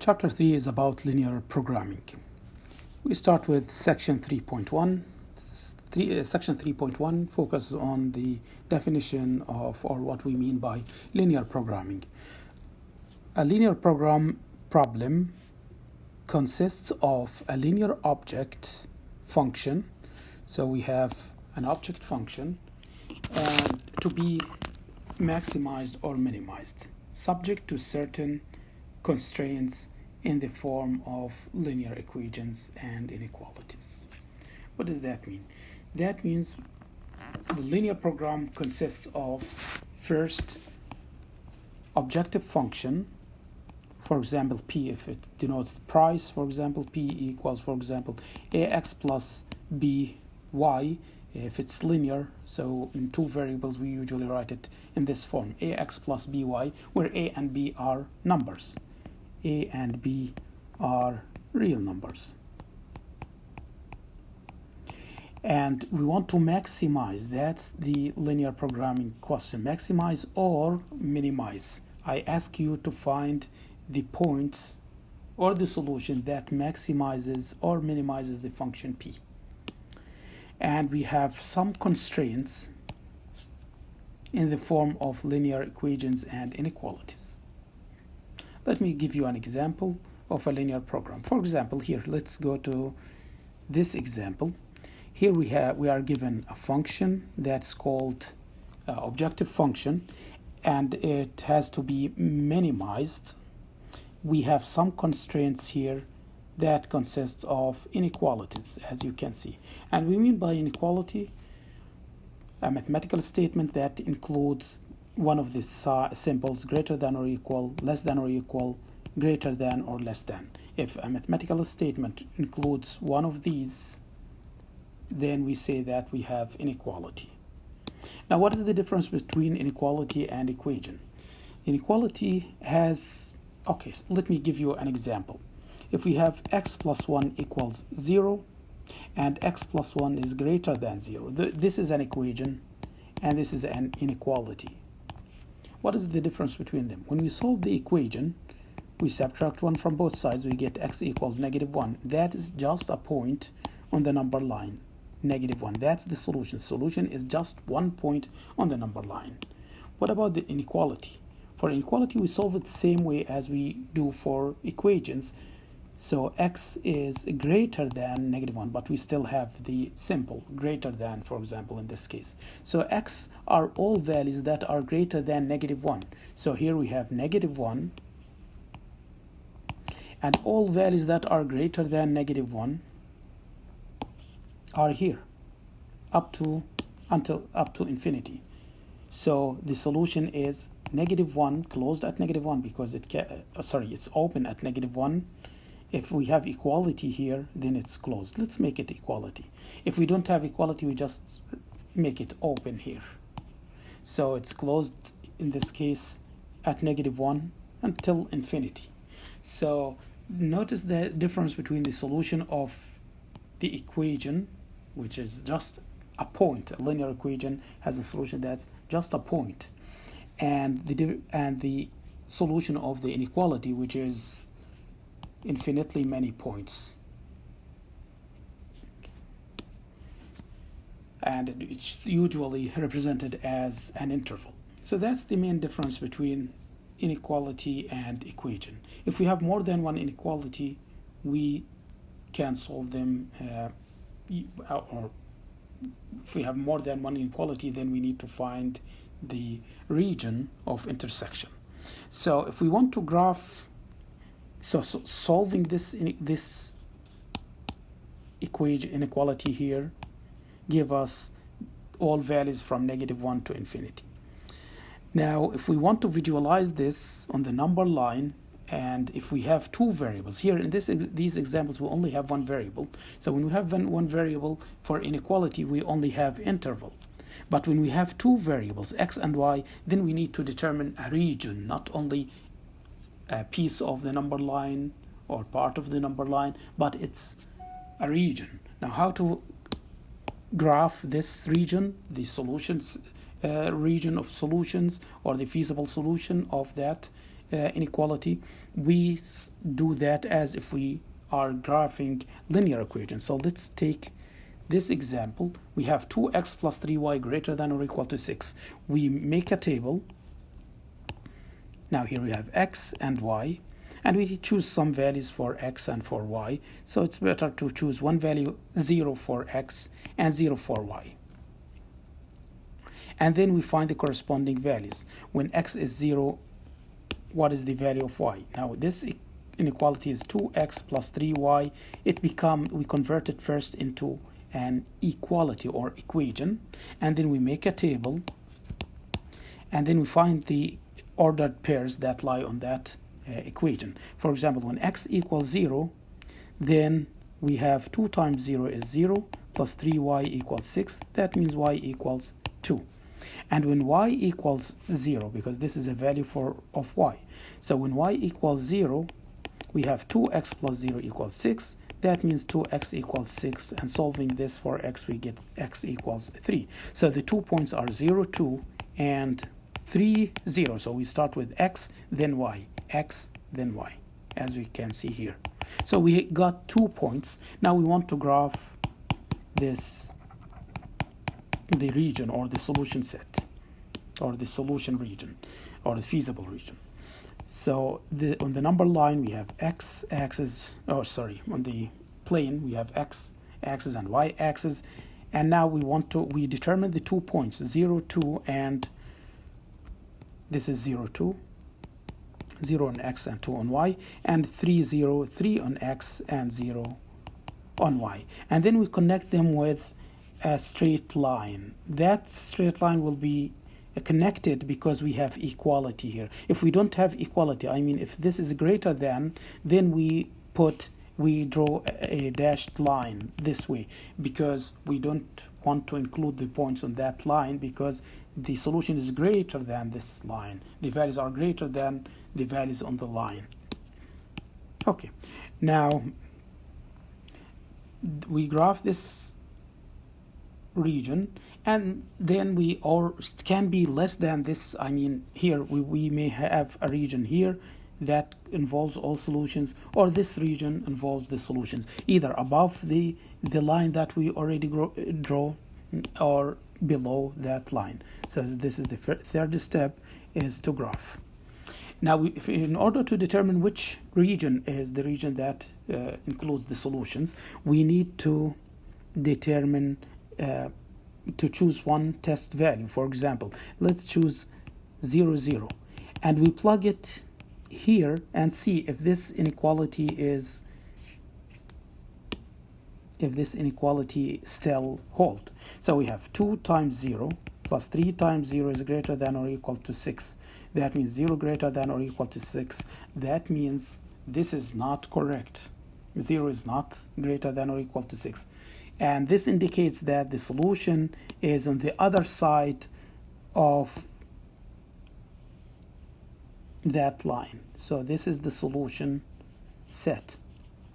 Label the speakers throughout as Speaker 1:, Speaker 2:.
Speaker 1: Chapter 3 is about linear programming. We start with section 3.1. Section 3.1 focuses on the definition of, or what we mean by linear programming. A linear problem consists of a linear object function. So we have an object function to be maximized or minimized, subject to certain constraints in the form of linear equations and inequalities. What does that mean? That means the linear program consists of, first, objective function, for example p, if it denotes the price, for example p equals, for example, ax plus by, if it's linear. So in two variables we usually write it in this form, ax plus by, where a and b are numbers. A and b are real numbers. And we want to maximize, that's the linear programming question, maximize or minimize. I ask you to find the points or the solution that maximizes or minimizes the function p. And we have some constraints in the form of linear equations and inequalities. Let me give you an example of a linear program. For example, here, let's go to this example. Here we are given a function that's called objective function, and it has to be minimized. We have some constraints here that consists of inequalities, as you can see. And we mean by inequality a mathematical statement that includes one of the symbols, greater than or equal, less than or equal, greater than or less than. If a mathematical statement includes one of these, then we say that we have inequality. Now, what is the difference between inequality and equation? Inequality has, okay, so let me give you an example. If we have x plus 1 equals 0 and x plus 1 is greater than 0, this is an equation and this is an inequality. What is the difference between them? When we solve the equation, we subtract 1 from both sides, we get x equals -1. That is just a point on the number line, -1. That's the solution. Solution is just 1 point on the number line. What about the inequality? For inequality, we solve it the same way as we do for equations. So x is greater than -1, but we still have the symbol greater than, for example, in this case. So x are all values that are greater than -1. So here we have -1, and all values that are greater than -1 are here up to infinity. So the solution is -1 closed at -1 because it's open at -1. If we have equality here, then it's closed. Let's make it equality. If we don't have equality, we just make it open here. So it's closed in this case at -1 until infinity. So notice the difference between the solution of the equation, which is just a point. A linear equation has a solution that's just a point, and the solution of the inequality, which is infinitely many points, and it's usually represented as an interval. So that's the main difference between inequality and equation. If we have more than one inequality, we can solve them, or if we have more than one inequality, then we need to find the region of intersection. So if we want to graph, so solving this equation inequality here give us all values from -1 to infinity. Now, if we want to visualize this on the number line, and if we have two variables here in these examples, we only have one variable. So when we have one variable for inequality, we only have interval. But when we have two variables, x and y, then we need to determine a region, not only a piece of the number line or part of the number line, but it's a region. Now, how to graph this region, the solutions region of solutions, or the feasible solution of that inequality, we do that as if we are graphing linear equations. So let's take this example. We have 2x plus 3y greater than or equal to 6. We make a table. Now here we have x and y, and we choose some values for x and for y. So it's better to choose one value, 0 for x and 0 for y. And then we find the corresponding values. When x is 0, what is the value of y? Now this inequality is 2x plus 3y. We convert it first into an equality or equation, and then we make a table, and then we find the ordered pairs that lie on that equation. For example, when x equals 0, then we have 2 times 0 is 0 plus 3y equals 6. That means y equals 2. And when y equals 0, because this is a value of y, so when y equals 0, we have 2x plus 0 equals 6. That means 2x equals 6, and solving this for x, we get x equals 3. So the 2 points are 0, 2, and 3, 0. So we start with x, then y, x, then y, as we can see here. So we got 2 points. Now we want to graph the region or the solution set, or the solution region, or the feasible region. So on the number line we have x axis, on the plane we have x axis and y axis, and now we determine the 2 points, 0, 2, and this is 0, 2, 0 on x and 2 on y, and 3, 0, 3 on x and 0 on y. And then we connect them with a straight line. That straight line will be connected because we have equality here. If we don't have equality, I mean if this is greater than, then we draw a dashed line this way, because we don't want to include the points on that line because the solution is greater than this line. The values are greater than the values on the line. Okay, now we graph this region, and then it can be less than this. I mean here we may have a region here that involves all solutions, or this region involves the solutions, either above the line that we already draw or below that line. So this is the third step, is to graph. Now in order to determine which region is the region that includes the solutions, we need to determine to choose one test value. For example, let's choose 0, 0, and we plug it here and see if this inequality still hold. So we have 2 times 0 plus 3 times 0 is greater than or equal to 6. That means 0 greater than or equal to 6. That means this is not correct. 0 is not greater than or equal to 6. And this indicates that the solution is on the other side of that line. So this is the solution set,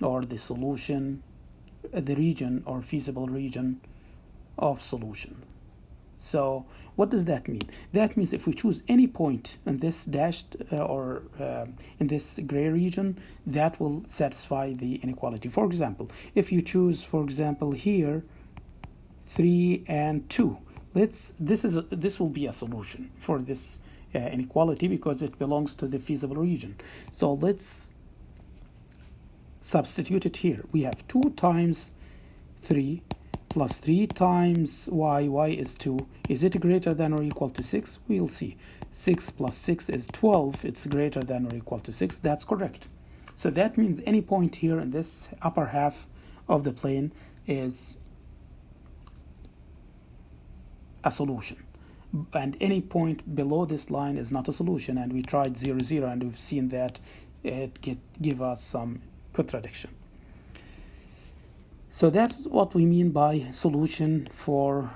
Speaker 1: or the solution, the region or feasible region of solution. So what does that mean? That means if we choose any point in this dashed in this gray region, that will satisfy the inequality. For example, if you choose, for example, here 3 and 2, this will be a solution for this inequality because it belongs to the feasible region. So let's substitute it here. We have 2 times 3 plus 3 times y is 2. Is it greater than or equal to 6? We'll see. 6 plus 6 is 12. It's greater than or equal to 6. That's correct. So that means any point here in this upper half of the plane is a solution. And any point below this line is not a solution. And we tried 0, 0, and we've seen that it give us some contradiction. So that's what we mean by solution for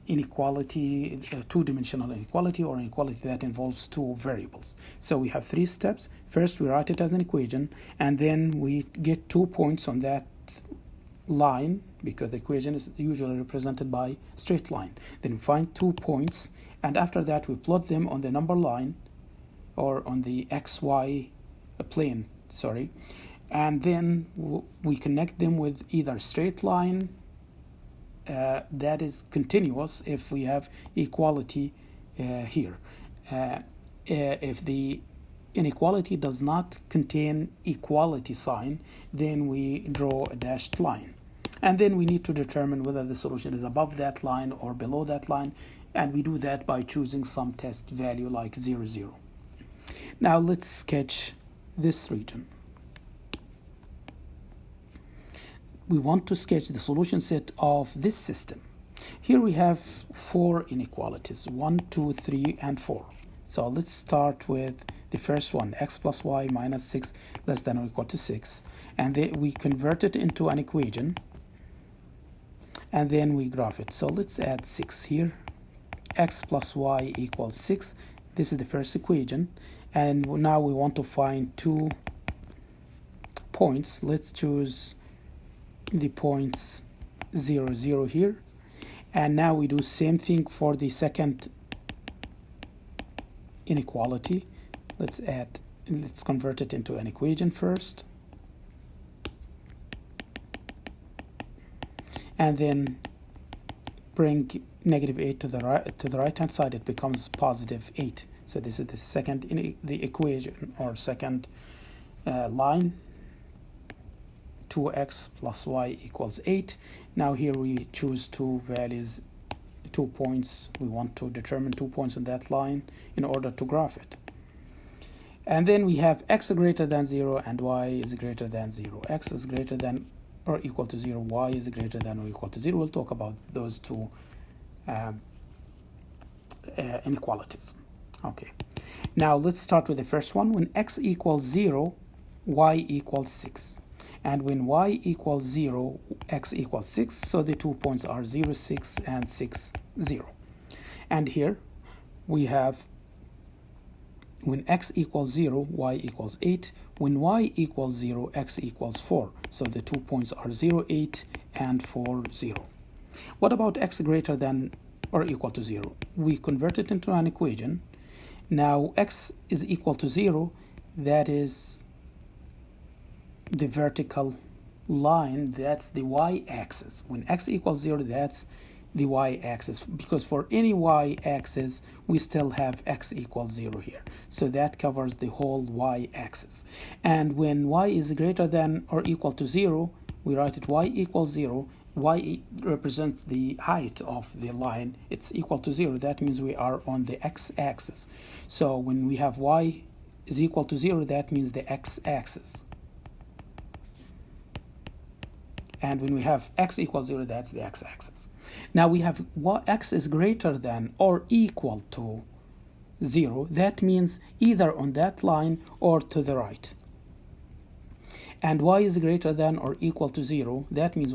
Speaker 1: inequality, two-dimensional inequality, or inequality that involves two variables. So we have 3 steps. First, we write it as an equation, and then we get 2 points on that line, because the equation is usually represented by straight line. Then we find 2 points, and after that we plot them on the number line or on the XY plane, sorry, and then we connect them with either straight line that is continuous if we have equality here. If the inequality does not contain equality sign, then we draw a dashed line. And then we need to determine whether the solution is above that line or below that line, and we do that by choosing some test value like 0, 0. Now let's sketch this region. We want to sketch the solution set of this system. Here we have 4 inequalities, 1, 2, 3, and 4. So let's start with the first one, x plus y minus 6 less than or equal to 6. And then we convert it into an equation, and then we graph it. So let's add 6 here. X plus y equals 6. This is the first equation. And now we want to find 2 points. Let's choose the points 0, 0 here. And now we do same thing for the second inequality. Let's convert it into an equation first. And then bring negative 8 to the right hand side. It becomes positive 8. So this is the second the equation, or second line. 2x plus y equals 8. Now here we choose 2 values, 2 points. We want to determine 2 points on that line in order to graph it. And then we have x greater than 0 and y is greater than 0. X is greater than or equal to 0. Y is greater than or equal to 0. We'll talk about those two inequalities. Okay. Now let's start with the first one. When x equals 0, y equals 6. And when y equals 0, x equals 6. So the 2 points are 0, 6, and 6, 0. And here we have when x equals 0, y equals 8. When y equals 0, x equals 4. So the 2 points are 0, 8, and 4, 0. What about x greater than or equal to 0? We convert it into an equation. Now x is equal to 0. That is the vertical line. That's the y-axis. When x equals 0, that's the y-axis, because for any y-axis we still have x equals 0 here, so that covers the whole y-axis. And when y is greater than or equal to 0, we write it y equals 0. Y represents the height of the line. It's equal to 0. That means we are on the x-axis. So when we have y is equal to 0, that means the x-axis. And when we have x equals 0, that's the x-axis. Now we have x is greater than or equal to 0. That means either on that line or to the right. And y is greater than or equal to 0. That means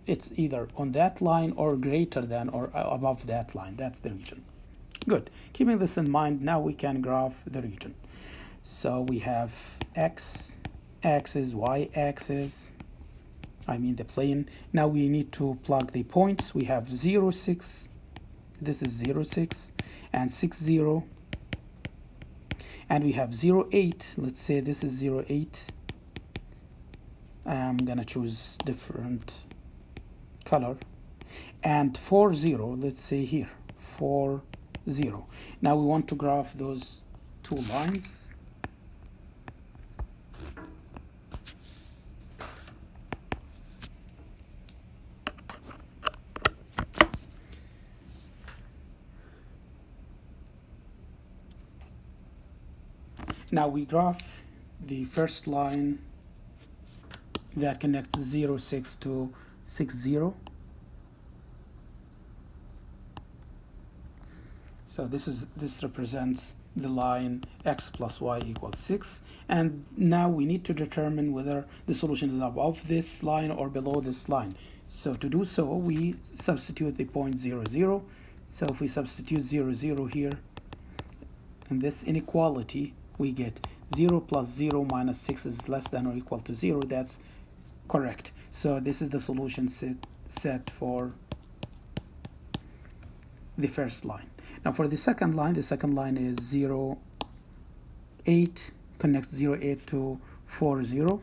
Speaker 1: it's either on that line or greater than or above that line. That's the region. Good. Keeping this in mind, now we can graph the region. So we have x-axis, y-axis, the plane. Now we need to plug the points. We have 0, 6. This is 0, 6, and 6, 0. And we have 0, 8. Let's say this is 0, 8. I'm gonna choose different color. And 4, 0. Let's say here 4, 0. Now we want to graph those two lines. Now we graph the first line that connects 0, 6 to 6, 0. So this represents the line x plus y equals 6. And now we need to determine whether the solution is above this line or below this line. So to do so, we substitute the point 0, 0. So if we substitute 0, 0 here in this inequality, we get 0 plus 0 minus 6 is less than or equal to 0. That's correct. So this is the solution set for the first line. Now for the second line is 0, 8 connects 0, 8 to 4, 0.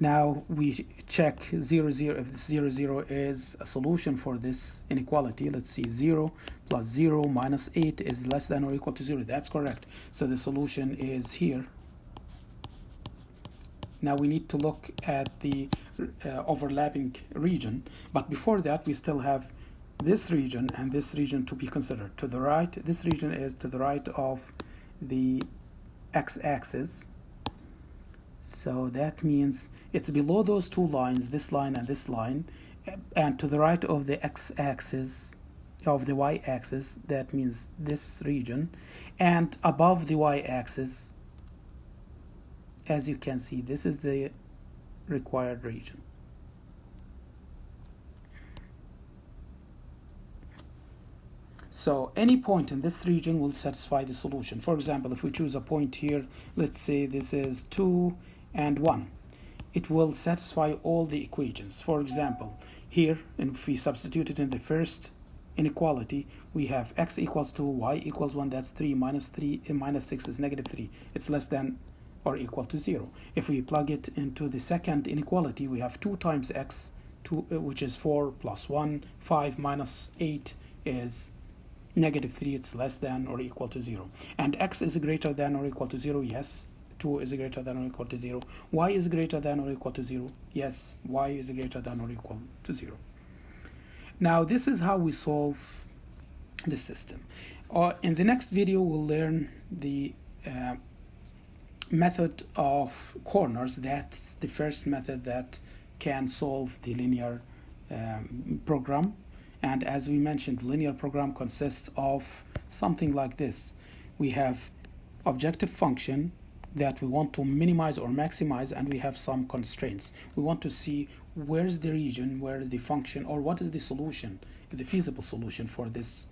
Speaker 1: Now we check 0, 0 if this 0, 0 is a solution for this inequality. Let's see, 0 plus 0 minus 8 is less than or equal to 0. That's correct. So the solution is here. Now we need to look at the overlapping region. But before that, we still have this region and this region to be considered. To the right, this region is to the right of the x-axis. So that means it's below those two lines, this line and this line, and to the right of the x-axis, of the y-axis, that means this region, and above the y-axis, as you can see, this is the required region. So any point in this region will satisfy the solution. For example, if we choose a point here, let's say this is 2 and 1, it will satisfy all the equations. For example, here, and if we substitute it in the first inequality, we have x equals 2, y equals 1, that's 3, minus 6 is negative 3. It's less than or equal to 0. If we plug it into the second inequality, we have 2 times x, which is 4 plus 1, 5 minus 8 is negative 3, it's less than or equal to 0. And x is greater than or equal to 0, yes. 2 is greater than or equal to 0. Y is greater than or equal to 0, yes. Y is greater than or equal to 0. Now this is how we solve the system. In the next video, we'll learn the method of corners. That's the first method that can solve the linear program. And as we mentioned, linear program consists of something like this. We have objective function that we want to minimize or maximize, and we have some constraints. We want to see where's the region where the function, or what is the solution, the feasible solution for this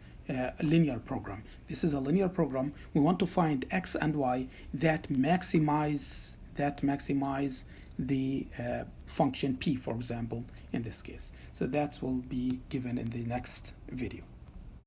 Speaker 1: linear program. This is a linear program. We want to find x and y that maximize the function p, for example, in this case. So that will be given in the next video.